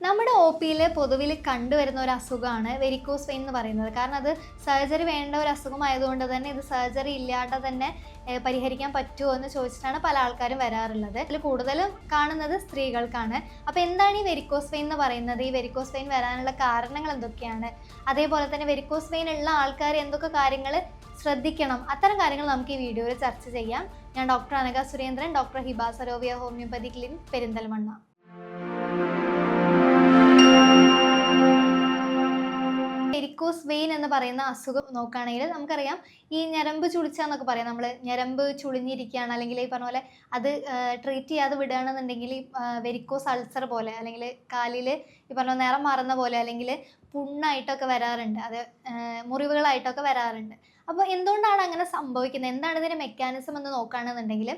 നമ്മുടെ ഒ പിയിൽ പൊതുവിൽ കണ്ടുവരുന്ന ഒരു അസുഖമാണ് വെരിക്കോസ് വെയിൻ എന്ന് പറയുന്നത്. കാരണം അത് സർജറി വേണ്ട ഒരു അസുഖമായതുകൊണ്ട് തന്നെ ഇത് സർജറി ഇല്ലാതെ തന്നെ പരിഹരിക്കാൻ പറ്റുമോ എന്ന് ചോദിച്ചിട്ടാണ് പല ആൾക്കാരും വരാറുള്ളത്. ഇതിൽ കൂടുതലും കാണുന്നത് സ്ത്രീകൾക്കാണ്. അപ്പോൾ എന്താണ് ഈ വെരിക്കോസ് വെയിൻ എന്ന് പറയുന്നത്? ഈ വെരിക്കോസ് വെയിൻ വരാനുള്ള കാരണങ്ങൾ എന്തൊക്കെയാണ്? അതേപോലെ തന്നെ വെരിക്കോസ് വെയിൻ ഉള്ള ആൾക്കാർ എന്തൊക്കെ കാര്യങ്ങൾ ശ്രദ്ധിക്കണം? അത്തരം കാര്യങ്ങൾ നമുക്ക് ഈ വീഡിയോയിൽ ചർച്ച ചെയ്യാം. ഞാൻ doctor Anagha Surendran, doctor Hiba Sarovia homoeopathy clinic, Perinthalmanna. Varicose vein എന്ന് പറയുന്ന അസുഖം നോക്കുകയാണെങ്കിൽ നമുക്കറിയാം, ഈ ഞരമ്പ് ചുളിച്ചാന്നൊക്കെ പറയാം. നമ്മൾ ഞരമ്പ് ചുളിഞ്ഞിരിക്കുകയാണ്, അല്ലെങ്കിൽ ഈ പറഞ്ഞ പോലെ അത് ട്രീറ്റ് ചെയ്യാതെ വിടുകയാണെന്നുണ്ടെങ്കിൽ ഈ വെരിക്കോസ് അൾസർ പോലെ, അല്ലെങ്കിൽ കാലിൽ ഈ പറഞ്ഞ നിറം മാറുന്ന പോലെ, അല്ലെങ്കിൽ പുണ്ണായിട്ടൊക്കെ വരാറുണ്ട്, അത് മുറിവുകളായിട്ടൊക്കെ വരാറുണ്ട്. അപ്പോൾ എന്തുകൊണ്ടാണ് അങ്ങനെ സംഭവിക്കുന്നത്, എന്താണ് ഇതിൻ്റെ മെക്കാനിസം എന്ന് നോക്കുകയാണെന്നുണ്ടെങ്കിൽ,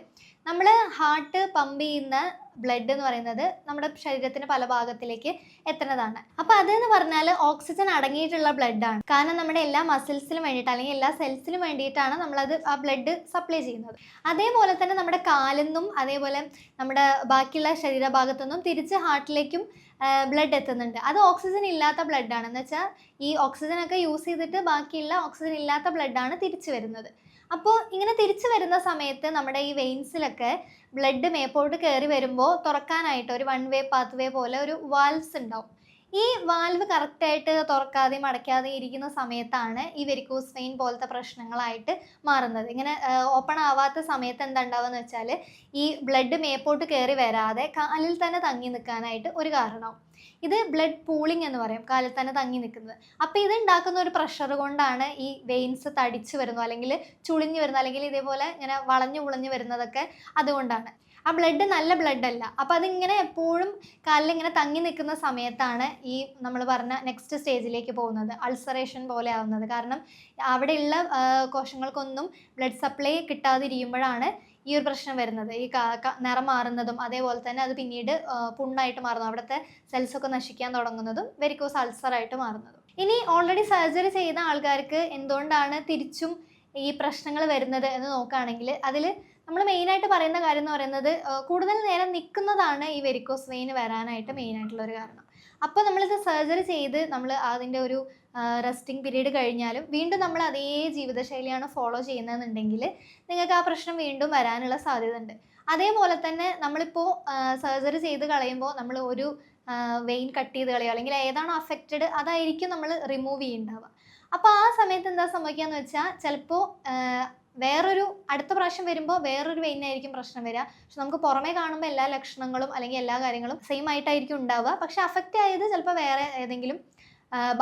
നമ്മൾ ഹാർട്ട് പമ്പ് ചെയ്യുന്ന ബ്ലഡ് എന്ന് പറയുന്നത് നമ്മുടെ ശരീരത്തിന് പല ഭാഗത്തിലേക്ക് എത്തുന്നതാണ്. അപ്പോൾ അതെന്ന് പറഞ്ഞാൽ ഓക്സിജൻ അടങ്ങിയിട്ടുള്ള ബ്ലഡാണ്. കാരണം നമ്മുടെ എല്ലാ മസിൽസിനും വേണ്ടിയിട്ട്, അല്ലെങ്കിൽ എല്ലാ സെൽസിനും വേണ്ടിയിട്ടാണ് നമ്മളത് ആ ബ്ലഡ് സപ്ലൈ ചെയ്യുന്നത്. അതേപോലെ തന്നെ നമ്മുടെ കാലിൽ അതേപോലെ നമ്മുടെ ബാക്കിയുള്ള ശരീരഭാഗത്തു നിന്നും തിരിച്ച് ഹാർട്ടിലേക്കും ബ്ലഡ് എത്തുന്നുണ്ട്. അത് ഓക്സിജൻ ഇല്ലാത്ത ബ്ലഡാണ്. എന്ന് വെച്ചാൽ ഈ ഓക്സിജനൊക്കെ യൂസ് ചെയ്തിട്ട് ബാക്കിയുള്ള ഓക്സിജൻ ഇല്ലാത്ത ബ്ലഡാണ് തിരിച്ചു വരുന്നത്. അപ്പോൾ ഇങ്ങനെ തിരിച്ചു വരുന്ന സമയത്ത് നമ്മുടെ ഈ വെയിൻസിലൊക്കെ ബ്ലഡ് മേപ്പോട്ട് കയറി വരുമ്പോൾ തുറക്കാനായിട്ട് ഒരു വൺ വേ പാത്ത് വേ പോലെ ഒരു വാൽവ്സ് ഉണ്ടാവും. ഈ വാൽവ് കറക്റ്റായിട്ട് തുറക്കാതെയും അടയ്ക്കാതെയും ഇരിക്കുന്ന സമയത്താണ് ഈ വെരിക്കോസ് വെയിൻ പോലത്തെ പ്രശ്നങ്ങളായിട്ട് മാറുന്നത്. ഇങ്ങനെ ഓപ്പൺ ആവാത്ത സമയത്ത് എന്താ ഉണ്ടാവുക വെച്ചാൽ ഈ ബ്ലഡ് മേപ്പോട്ട് കയറി വരാതെ കാലിൽ തന്നെ തങ്ങി നിൽക്കാനായിട്ട് ഒരു കാരണമാവും. ഇത് ബ്ലഡ് പൂളിംഗ് എന്ന് പറയും, കാലിൽ തന്നെ തങ്ങി നിൽക്കുന്നത്. അപ്പോൾ ഇത് ഉണ്ടാക്കുന്ന ഒരു പ്രഷർ കൊണ്ടാണ് ഈ വെയിൻസ് തടിച്ചു വരുന്നത്, അല്ലെങ്കിൽ ചുളിഞ്ഞു വരുന്നത്, അല്ലെങ്കിൽ ഇതേപോലെ ഇങ്ങനെ വളഞ്ഞു പുളഞ്ഞു വരുന്നതൊക്കെ അതുകൊണ്ടാണ്. ആ ബ്ലഡ് നല്ല ബ്ലഡ് അല്ല. അപ്പോൾ അതിങ്ങനെ എപ്പോഴും കാലിലിങ്ങനെ തങ്ങി നിൽക്കുന്ന സമയത്താണ് ഈ നമ്മൾ പറഞ്ഞ നെക്സ്റ്റ് സ്റ്റേജിലേക്ക് പോകുന്നത്, അൾസറേഷൻ പോലെ ആവുന്നത്. കാരണം അവിടെയുള്ള കോശങ്ങൾക്കൊന്നും ബ്ലഡ് സപ്ലൈ കിട്ടാതിരിക്കുമ്പോഴാണ് ഈ ഒരു പ്രശ്നം വരുന്നത്. ഈ നിറം മാറുന്നതും അതേപോലെ തന്നെ അത് പിന്നീട് പുണ്ണായിട്ട് മാറുന്നതും അവിടുത്തെ സെൽസൊക്കെ നശിക്കാൻ തുടങ്ങുന്നതും വെരിക്കോസ് അൾസറായിട്ട് മാറുന്നതും. ഇനി ഓൾറെഡി സർജറി ചെയ്ത ആൾക്കാർക്ക് എന്തുകൊണ്ടാണ് തിരിച്ചും ഈ പ്രശ്നങ്ങൾ വരുന്നത് എന്ന് നോക്കുകയാണെങ്കിൽ, അതിൽ നമ്മൾ മെയിനായിട്ട് പറയുന്ന കാര്യം എന്ന് പറയുന്നത് കൂടുതൽ നേരം നിൽക്കുന്നതാണ് ഈ വെരിക്കോസ് വെയിൻ വരാനായിട്ട് മെയിനായിട്ടുള്ളൊരു കാരണം. അപ്പോൾ നമ്മളിത് സർജറി ചെയ്ത് നമ്മൾ അതിൻ്റെ ഒരു റെസ്റ്റിംഗ് പീരീഡ് കഴിഞ്ഞാലും വീണ്ടും നമ്മൾ അതേ ജീവിതശൈലിയാണ് ഫോളോ ചെയ്യുന്നതെന്നുണ്ടെങ്കിൽ നിങ്ങൾക്ക് ആ പ്രശ്നം വീണ്ടും വരാനുള്ള സാധ്യത ഉണ്ട്. അതേപോലെ തന്നെ നമ്മളിപ്പോൾ സർജറി ചെയ്ത് കളയുമ്പോൾ നമ്മൾ ഒരു വെയിൻ കട്ട് ചെയ്ത് കളയുക, അല്ലെങ്കിൽ ഏതാണോ അഫക്റ്റഡ് അതായിരിക്കും നമ്മൾ റിമൂവ് ചെയ്യുന്നുണ്ടാവുക. അപ്പോൾ ആ സമയത്ത് എന്താ സംഭവിക്കുകയെന്ന് വെച്ചാൽ, ചിലപ്പോൾ വേറൊരു അടുത്ത പ്രാവശ്യം വരുമ്പോൾ വേറൊരു വെയിനായിരിക്കും പ്രശ്നം വരിക. പക്ഷെ നമുക്ക് പുറമേ കാണുമ്പോൾ എല്ലാ ലക്ഷണങ്ങളും അല്ലെങ്കിൽ എല്ലാ കാര്യങ്ങളും സെയിം ആയിട്ടായിരിക്കും ഉണ്ടാവുക. പക്ഷെ അഫക്റ്റ് ആയത് ചിലപ്പോൾ വേറെ ഏതെങ്കിലും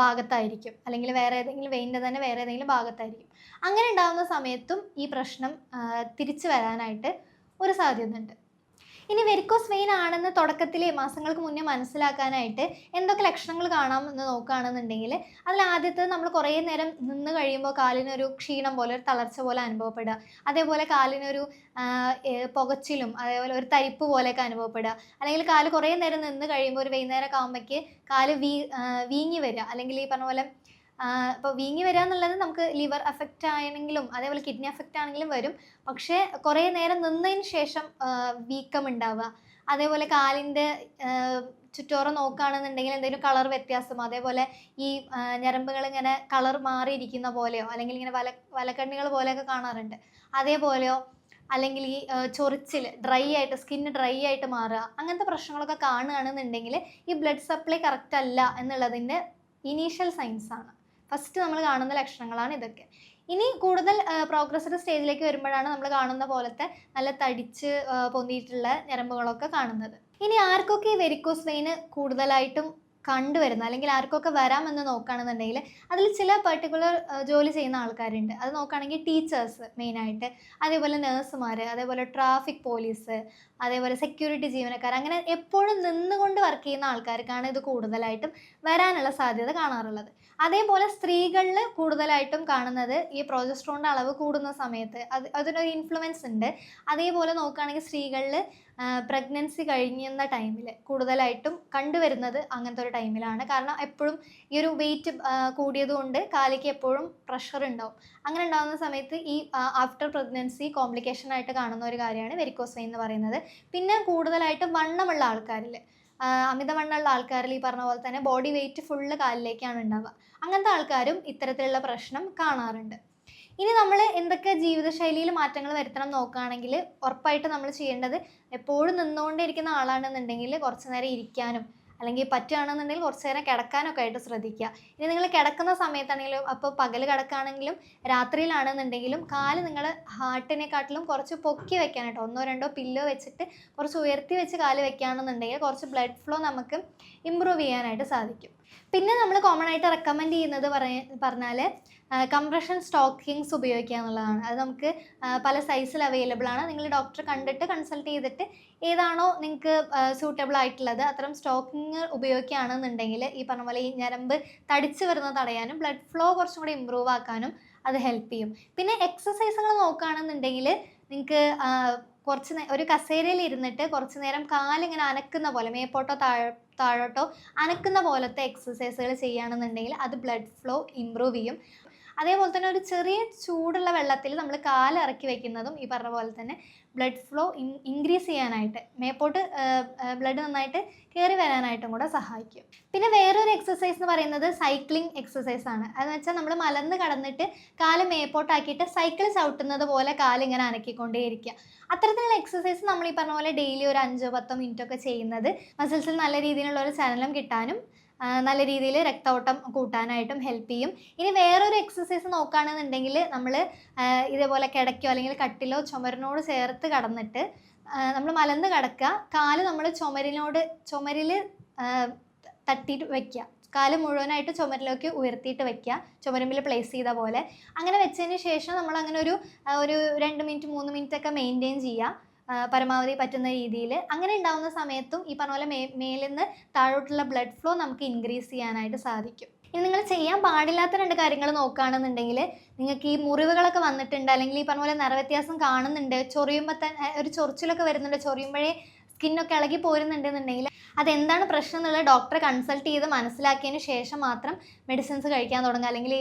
ഭാഗത്തായിരിക്കും, അല്ലെങ്കിൽ വേറെ ഏതെങ്കിലും വെയിൻ്റെ തന്നെ വേറെ ഏതെങ്കിലും ഭാഗത്തായിരിക്കും. അങ്ങനെ ഉണ്ടാകുന്ന സമയത്തും ഈ പ്രശ്നം തിരിച്ചു വരാനായിട്ട് ഒരു സാധ്യത ഉണ്ട്. ഇനി വെരിക്കോസ് വെയിൻ ആണെന്ന് തുടക്കത്തിലെ മാസങ്ങൾക്ക് മുന്നേ മനസ്സിലാക്കാനായിട്ട് എന്തൊക്കെ ലക്ഷണങ്ങൾ കാണാമെന്ന് നോക്കുകയാണെന്നുണ്ടെങ്കിൽ, അതിൽ ആദ്യത്തെ നമ്മൾ കുറേ നേരം നിന്ന് കഴിയുമ്പോൾ കാലിനൊരു ക്ഷീണം പോലെ, ഒരു തളർച്ച പോലെ അനുഭവപ്പെടുക. അതേപോലെ കാലിനൊരു പുകച്ചിലും അതേപോലെ ഒരു തരിപ്പ് പോലെയൊക്കെ അനുഭവപ്പെടുക. അല്ലെങ്കിൽ കാല് കുറേ നേരം നിന്ന് കഴിയുമ്പോൾ ഒരു വൈകുന്നേരമൊക്കെ ആകുമ്പോഴേക്ക് കാല് വീങ്ങി വരിക, അല്ലെങ്കിൽ ഈ പറഞ്ഞ പോലെ ഇപ്പോൾ വീങ്ങി വരിക എന്നുള്ളത് നമുക്ക് ലിവർ അഫക്റ്റ് ആണെങ്കിലും അതേപോലെ കിഡ്നി അഫക്റ്റ് ആണെങ്കിലും വരും. പക്ഷേ കുറേ നേരം നിന്നതിന് ശേഷം വീക്കം ഉണ്ടാവുക. അതേപോലെ കാലിൻ്റെ ചുറ്റോറം നോക്കുകയാണെന്നുണ്ടെങ്കിൽ എന്തെങ്കിലും കളർ വ്യത്യാസം, അതേപോലെ ഈ ഞരമ്പുകൾ ഇങ്ങനെ കളർ മാറിയിരിക്കുന്ന പോലെയോ, അല്ലെങ്കിൽ ഇങ്ങനെ വലക്കണ്ണികൾ പോലെയൊക്കെ കാണാറുണ്ട്, അതേപോലെയോ, അല്ലെങ്കിൽ ഈ ചൊറിച്ചിൽ ഡ്രൈ ആയിട്ട്, സ്കിന്ന് ഡ്രൈ ആയിട്ട് മാറുക, അങ്ങനത്തെ പ്രശ്നങ്ങളൊക്കെ കാണുകയാണെന്നുണ്ടെങ്കിൽ ഈ ബ്ലഡ് സപ്ലൈ കറക്റ്റ് അല്ല എന്നുള്ളതിൻ്റെ ഇനീഷ്യൽ സൈൻസ് ആണ്. ഫസ്റ്റ് നമ്മൾ കാണുന്ന ലക്ഷണങ്ങളാണ് ഇതൊക്കെ. ഇനി കൂടുതൽ പ്രോഗ്രസ്ഡ് സ്റ്റേജിലേക്ക് വരുമ്പോഴാണ് നമ്മൾ കാണുന്ന പോലത്തെ നല്ല തടിച്ച് പൊന്തിയിട്ടുള്ള ഞരമ്പുകളൊക്കെ കാണുന്നത്. ഇനി ആർക്കൊക്കെ ഈ വെരിക്കോസ് വെയിൻ കൂടുതലായിട്ടും കണ്ടുവരുന്ന, അല്ലെങ്കിൽ ആർക്കൊക്കെ വരാമെന്ന് നോക്കുകയാണെന്നുണ്ടെങ്കിൽ, അതിൽ ചില പെർട്ടിക്കുലർ ജോലി ചെയ്യുന്ന ആൾക്കാരുണ്ട്. അത് നോക്കുകയാണെങ്കിൽ ടീച്ചേഴ്സ് മെയിനായിട്ട്, അതേപോലെ നഴ്സുമാർ, അതേപോലെ ട്രാഫിക് പോലീസ്, അതേപോലെ സെക്യൂരിറ്റി ജീവനക്കാർ, അങ്ങനെ എപ്പോഴും നിന്നുകൊണ്ട് വർക്ക് ചെയ്യുന്ന ആൾക്കാർക്കാണ് ഇത് കൂടുതലായിട്ടും വരാനുള്ള സാധ്യത കാണാറുള്ളത്. അതേപോലെ സ്ത്രീകളിൽ കൂടുതലായിട്ടും കാണുന്നത് ഈ പ്രൊജസ്ട്രോണിൻ്റെ അളവ് കൂടുന്ന സമയത്ത് അതിനൊരു ഇൻഫ്ലുവൻസ് ഉണ്ട്. അതേപോലെ നോക്കുകയാണെങ്കിൽ സ്ത്രീകളിൽ പ്രഗ്നൻസി കഴിയുന്ന ടൈമിൽ കൂടുതലായിട്ടും കണ്ടുവരുന്നത് അങ്ങനത്തെ ഒരു ടൈമിലാണ്. കാരണം എപ്പോഴും ഈ ഒരു വെയിറ്റ് കൂടിയതുകൊണ്ട് കാലിക്ക് എപ്പോഴും പ്രഷർ ഉണ്ടാവും. അങ്ങനെ ഉണ്ടാകുന്ന സമയത്ത് ഈ ആഫ്റ്റർ പ്രഗ്നൻസി കോംപ്ലിക്കേഷൻ ആയിട്ട് കാണുന്ന ഒരു കാര്യമാണ് വെരിക്കോസ് വെയിൻ എന്ന് പറയുന്നത്. പിന്നെ കൂടുതലായിട്ടും വണ്ണമുള്ള ആൾക്കാരിൽ അമിതവണ്ണമുള്ള ആൾക്കാരിൽ ഈ പറഞ്ഞ പോലെ തന്നെ ബോഡി വെയിറ്റ് ഫുള്ള് കാലിലേക്കാണ് ഉണ്ടാവുക. അങ്ങനത്തെ ആൾക്കാരും ഇത്തരത്തിലുള്ള പ്രശ്നം കാണാറുണ്ട്. ഇനി നമ്മൾ എന്തൊക്കെ ജീവിതശൈലിയിൽ മാറ്റങ്ങൾ വരുത്തണം നോക്കുകയാണെങ്കിൽ ഉറപ്പായിട്ട് നമ്മൾ ചെയ്യേണ്ടത്, എപ്പോഴും നിന്നുകൊണ്ടിരിക്കുന്ന ആളാണെന്നുണ്ടെങ്കിൽ കുറച്ച് നേരം ഇരിക്കാനും അല്ലെങ്കിൽ പറ്റുകയാണെന്നുണ്ടെങ്കിൽ കുറച്ച് നേരം കിടക്കാനൊക്കെ ആയിട്ട് ശ്രദ്ധിക്കുക. ഇനി നിങ്ങൾ കിടക്കുന്ന സമയത്താണെങ്കിലും, അപ്പോൾ പകൽ കിടക്കുകയാണെങ്കിലും രാത്രിയിലാണെന്നുണ്ടെങ്കിലും കാല് നിങ്ങൾ ഹാർട്ടിനെക്കാട്ടിലും കുറച്ച് പൊക്കി വെക്കാനായിട്ട് 1-2 പില്ലോ വെച്ചിട്ട് കുറച്ച് ഉയർത്തി വെച്ച് കാല് വെക്കുകയാണെന്നുണ്ടെങ്കിൽ കുറച്ച് ബ്ലഡ് ഫ്ലോ നമുക്ക് ഇമ്പ്രൂവ് ചെയ്യാനായിട്ട് സാധിക്കും. പിന്നെ നമ്മൾ കോമൺ ആയിട്ട് റെക്കമെൻഡ് ചെയ്യുന്നത് പറഞ്ഞാൽ കംപ്രഷൻ സ്റ്റോക്കിങ്സ് ഉപയോഗിക്കുക എന്നുള്ളതാണ്. അത് നമുക്ക് പല സൈസിൽ അവൈലബിൾ ആണ്. നിങ്ങൾ ഡോക്ടറെ കണ്ടിട്ട് കൺസൾട്ട് ചെയ്തിട്ട് ഏതാണോ നിങ്ങൾക്ക് സൂട്ടബിൾ ആയിട്ടുള്ളത് അത്തരം സ്റ്റോക്കിങ് ഉപയോഗിക്കുകയാണെന്നുണ്ടെങ്കിൽ ഈ പറഞ്ഞ പോലെ ഈ ഞരമ്പ് തടിച്ച് വരുന്നത് തടയാനും ബ്ലഡ് ഫ്ലോ കുറച്ചും കൂടി ഇമ്പ്രൂവ് ആക്കാനും അത് ഹെൽപ്പ് ചെയ്യും. പിന്നെ എക്സസൈസുകൾ നോക്കുകയാണെന്നുണ്ടെങ്കിൽ നിങ്ങൾക്ക് ഒരു കസേരയിൽ ഇരുന്നിട്ട് കുറച്ച് നേരം കാലിങ്ങനെ അനക്കുന്ന പോലെ, മേപ്പോട്ടോ താഴോട്ടോ അനക്കുന്ന പോലത്തെ എക്സസൈസുകൾ ചെയ്യുകയാണെന്നുണ്ടെങ്കിൽ അത് ബ്ലഡ് ഫ്ലോ ഇമ്പ്രൂവ് ചെയ്യും. അതേപോലെ തന്നെ ഒരു ചെറിയ ചൂടുള്ള വെള്ളത്തിൽ നമ്മൾ കാല് ഇറക്കി വെക്കുന്നതും ഈ പറഞ്ഞ പോലെ തന്നെ ബ്ലഡ് ഫ്ലോ ഇൻക്രീസ് ചെയ്യാനായിട്ട്, മേപ്പോട്ട് ബ്ലഡ് നന്നായിട്ട് കയറി വരാനായിട്ടും കൂടെ സഹായിക്കും. പിന്നെ വേറൊരു എക്സസൈസ് എന്ന് പറയുന്നത് സൈക്ലിംഗ് എക്സസൈസ് ആണ്. അതെന്ന് വെച്ചാൽ നമ്മൾ മലർന്ന് കടന്നിട്ട് കാല് മേപ്പോട്ടാക്കിയിട്ട് സൈക്കിൾ ചവിട്ടുന്നത് പോലെ കാലിങ്ങനെ അനക്കിക്കൊണ്ടേയിരിക്കുക. അത്തരത്തിലുള്ള എക്സസൈസ് നമ്മൾ ഈ പറഞ്ഞ പോലെ ഡെയിലി ഒരു 5-10 മിനിറ്റ് ഒക്കെ ചെയ്യുന്നത് മസിൽസിൽ നല്ല രീതിയിലുള്ള ഒരു ചലനം കിട്ടാനും നല്ല രീതിയിൽ രക്തഓട്ടം കൂട്ടാനായിട്ടും ഹെൽപ്പ് ചെയ്യും. ഇനി വേറൊരു എക്സസൈസ് നോക്കുകയാണെന്നുണ്ടെങ്കിൽ നമ്മൾ ഇതേപോലെ കിടക്കോ അല്ലെങ്കിൽ കട്ടിലോ ചുമരിനോട് ചേർത്ത് കടന്നിട്ട് നമ്മൾ മലർന്ന് കിടക്കുക, കാല് നമ്മൾ ചുമരിൽ തട്ടിയിട്ട് വയ്ക്കുക, കാല് മുഴുവനായിട്ട് ചുമരിലേക്ക് ഉയർത്തിയിട്ട് വെക്കുക, ചുമരുമ്പിൽ പ്ലേസ് ചെയ്ത പോലെ. അങ്ങനെ വെച്ചതിന് ശേഷം നമ്മൾ അങ്ങനെ ഒരു 2 മിനിറ്റ് 3 മിനിറ്റ് ഒക്കെ മെയിൻറ്റെയിൻ ചെയ്യുക പരമാവധി പറ്റുന്ന രീതിയിൽ. അങ്ങനെ ഉണ്ടാകുന്ന സമയത്തും ഈ പറഞ്ഞ പോലെ മേലിൽ നിന്ന് താഴോട്ടുള്ള ബ്ലഡ് ഫ്ലോ നമുക്ക് ഇൻക്രീസ് ചെയ്യാനായിട്ട് സാധിക്കും. ഇനി നിങ്ങൾ ചെയ്യാൻ പാടില്ലാത്ത 2 കാര്യങ്ങൾ നോക്കുകയാണെന്നുണ്ടെങ്കിൽ, നിങ്ങൾക്ക് ഈ മുറിവുകളൊക്കെ വന്നിട്ടുണ്ട് അല്ലെങ്കിൽ ഈ പറഞ്ഞ പോലെ നിറവ്യത്യാസം കാണുന്നുണ്ട്, ചൊറിയുമ്പോൾ തന്നെ ഒരു ചൊറിച്ചിലൊക്കെ വരുന്നുണ്ട്, ചൊറിയുമ്പോഴേ സ്കിന്നൊക്കെ ഇളകി പോരുന്നുണ്ടെന്നുണ്ടെങ്കിൽ അതെന്താണ് പ്രശ്നം എന്നുള്ളത് ഡോക്ടറെ കൺസൾട്ട് ചെയ്ത് മനസ്സിലാക്കിയതിന് ശേഷം മാത്രം മെഡിസിൻസ് കഴിക്കാൻ തുടങ്ങുക, അല്ലെങ്കിൽ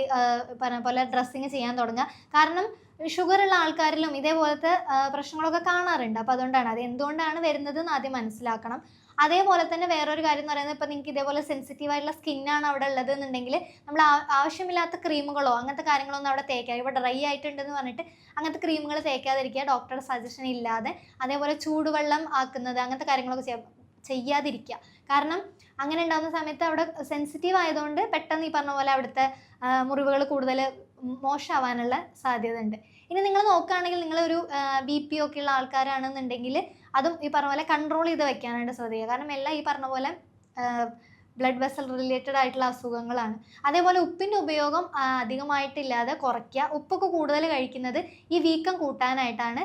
പറഞ്ഞ പോലെ ഡ്രസ്സിങ് ചെയ്യാൻ തുടങ്ങുക. കാരണം ഷുഗറുള്ള ആൾക്കാരിലും ഇതേപോലത്തെ പ്രശ്നങ്ങളൊക്കെ കാണാറുണ്ട്. അപ്പോൾ അതുകൊണ്ടാണ് അത് എന്തുകൊണ്ടാണ് വരുന്നത് എന്ന് ആദ്യം മനസ്സിലാക്കണം. അതേപോലെ തന്നെ വേറൊരു കാര്യം എന്ന് പറയുന്നത്, ഇപ്പോൾ നിങ്ങൾക്ക് ഇതേപോലെ സെൻസിറ്റീവായിട്ടുള്ള സ്കിന്നാണ് അവിടെ ഉള്ളത് എന്നുണ്ടെങ്കിൽ നമ്മൾ ആവശ്യമില്ലാത്ത ക്രീമുകളോ അങ്ങനത്തെ കാര്യങ്ങളൊന്നും അവിടെ തേക്കുക. ഇപ്പോൾ ഡ്രൈ ആയിട്ടുണ്ടെന്ന് പറഞ്ഞിട്ട് അങ്ങനത്തെ ക്രീമുകൾ തേക്കാതിരിക്കുക ഡോക്ടറുടെ സജഷൻ ഇല്ലാതെ. അതേപോലെ ചൂടുവെള്ളം ആക്കുന്നത് അങ്ങനത്തെ കാര്യങ്ങളൊക്കെ ചെയ്യാതിരിക്കുക. കാരണം അങ്ങനെ ഉണ്ടാകുന്ന സമയത്ത് അവിടെ സെൻസിറ്റീവ് ആയതുകൊണ്ട് പെട്ടെന്ന് ഈ പറഞ്ഞ പോലെ അവിടുത്തെ മുറിവുകൾ കൂടുതൽ മോശമാവാനുള്ള സാധ്യത ഉണ്ട്. ഇനി നിങ്ങൾ നോക്കുകയാണെങ്കിൽ നിങ്ങളൊരു BP ഒക്കെ ഉള്ള ആൾക്കാരാണെന്നുണ്ടെങ്കിൽ അതും ഈ പറഞ്ഞ പോലെ കൺട്രോൾ ചെയ്ത് വെക്കാനായിട്ട് ശ്രദ്ധിക്കുക. കാരണം എല്ലാം ഈ പറഞ്ഞ പോലെ ബ്ലഡ് വെസൽ റിലേറ്റഡ് ആയിട്ടുള്ള അസുഖങ്ങളാണ്. അതേപോലെ ഉപ്പിൻ്റെ ഉപയോഗം അധികമായിട്ടില്ലാതെ കുറയ്ക്കുക. ഉപ്പൊക്കെ കൂടുതൽ കഴിക്കുന്നത് ഈ വീക്കം കൂട്ടാനായിട്ടാണ്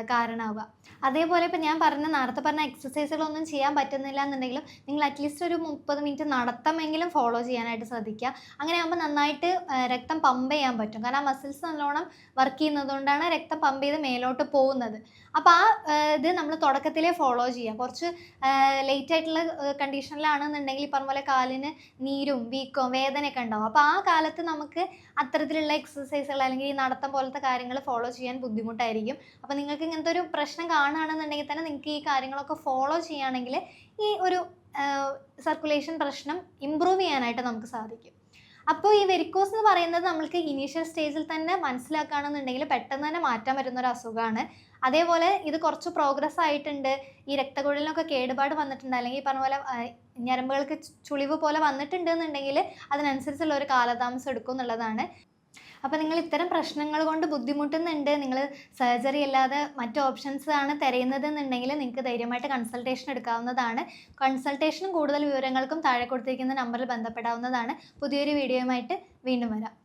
കാരണമാവുക. അതേപോലെ ഇപ്പോൾ ഞാൻ നേരത്തെ പറഞ്ഞ എക്സസൈസുകളൊന്നും ചെയ്യാൻ പറ്റുന്നില്ല എന്നുണ്ടെങ്കിലും നിങ്ങൾ അറ്റ്ലീസ്റ്റ് ഒരു 30 മിനിറ്റ് നടത്തമെങ്കിലും ഫോളോ ചെയ്യാനായിട്ട് ശ്രദ്ധിക്കുക. അങ്ങനെ ആകുമ്പോൾ നന്നായിട്ട് രക്തം പമ്പ് ചെയ്യാൻ പറ്റും. കാരണം ആ മസിൽസ് നല്ലോണം വർക്ക് ചെയ്യുന്നത് കൊണ്ടാണ് രക്തം പമ്പ് ചെയ്ത് മേലോട്ട് പോകുന്നത്. അപ്പോൾ ഇത് നമ്മൾ തുടക്കത്തിലേ ഫോളോ ചെയ്യുക. കുറച്ച് ലേറ്റ് ആയിട്ടുള്ള കണ്ടീഷനിലാണെന്നുണ്ടെങ്കിൽ ഈ പറഞ്ഞ പോലെ കാലിന് നീരും വീക്കവും വേദനയൊക്കെ ഉണ്ടാവും. അപ്പോൾ ആ കാലത്ത് നമുക്ക് അത്തരത്തിലുള്ള എക്സസൈസുകൾ അല്ലെങ്കിൽ ഈ നടത്തം പോലത്തെ കാര്യങ്ങൾ ഫോളോ ചെയ്യാൻ ബുദ്ധിമുട്ടായിരിക്കും. അപ്പോൾ നിങ്ങൾക്ക് ഇങ്ങനത്തെ ഒരു പ്രശ്നം കാണുകയാണെന്നുണ്ടെങ്കിൽ തന്നെ നിങ്ങൾക്ക് ഈ കാര്യങ്ങളൊക്കെ ഫോളോ ചെയ്യുകയാണെങ്കിൽ ഈ ഒരു സർക്കുലേഷൻ പ്രശ്നം ഇമ്പ്രൂവ് ചെയ്യാനായിട്ട് നമുക്ക് സാധിക്കും. അപ്പോൾ ഈ വെരിക്കോസ് എന്ന് പറയുന്നത് നമ്മൾക്ക് ഇനീഷ്യൽ സ്റ്റേജിൽ തന്നെ മനസ്സിലാക്കുകയാണെന്നുണ്ടെങ്കിൽ പെട്ടെന്ന് തന്നെ മാറ്റാൻ പറ്റുന്ന ഒരു അസുഖമാണ്. അതേപോലെ ഇത് കുറച്ച് പ്രോഗ്രസ് ആയിട്ടുണ്ട്, ഈ രക്തക്കുഴലിനൊക്കെ കേടുപാട് വന്നിട്ടുണ്ട്, അല്ലെങ്കിൽ പറഞ്ഞ പോലെ ഞരമ്പുകൾക്ക് ചുളിവ് പോലെ വന്നിട്ടുണ്ട് എന്നുണ്ടെങ്കിൽ അതിനനുസരിച്ചുള്ള ഒരു കാലതാമസം എടുക്കും എന്നുള്ളതാണ്. അപ്പോൾ നിങ്ങൾ ഇത്തരം പ്രശ്നങ്ങൾ കൊണ്ട് ബുദ്ധിമുട്ടുന്നുണ്ട്, നിങ്ങൾ സർജറി അല്ലാതെ മറ്റ് ഓപ്ഷൻസ് ആണ് തിരയുന്നതെന്നുണ്ടെങ്കിൽ നിങ്ങൾക്ക് ധൈര്യമായിട്ട് കൺസൾട്ടേഷൻ എടുക്കാവുന്നതാണ്. കൺസൾട്ടേഷനും കൂടുതൽ വിവരങ്ങൾക്കും താഴെ കൊടുത്തിരിക്കുന്ന നമ്പറിൽ ബന്ധപ്പെടാവുന്നതാണ്. പുതിയൊരു വീഡിയോയുമായിട്ട് വീണ്ടും വരാം.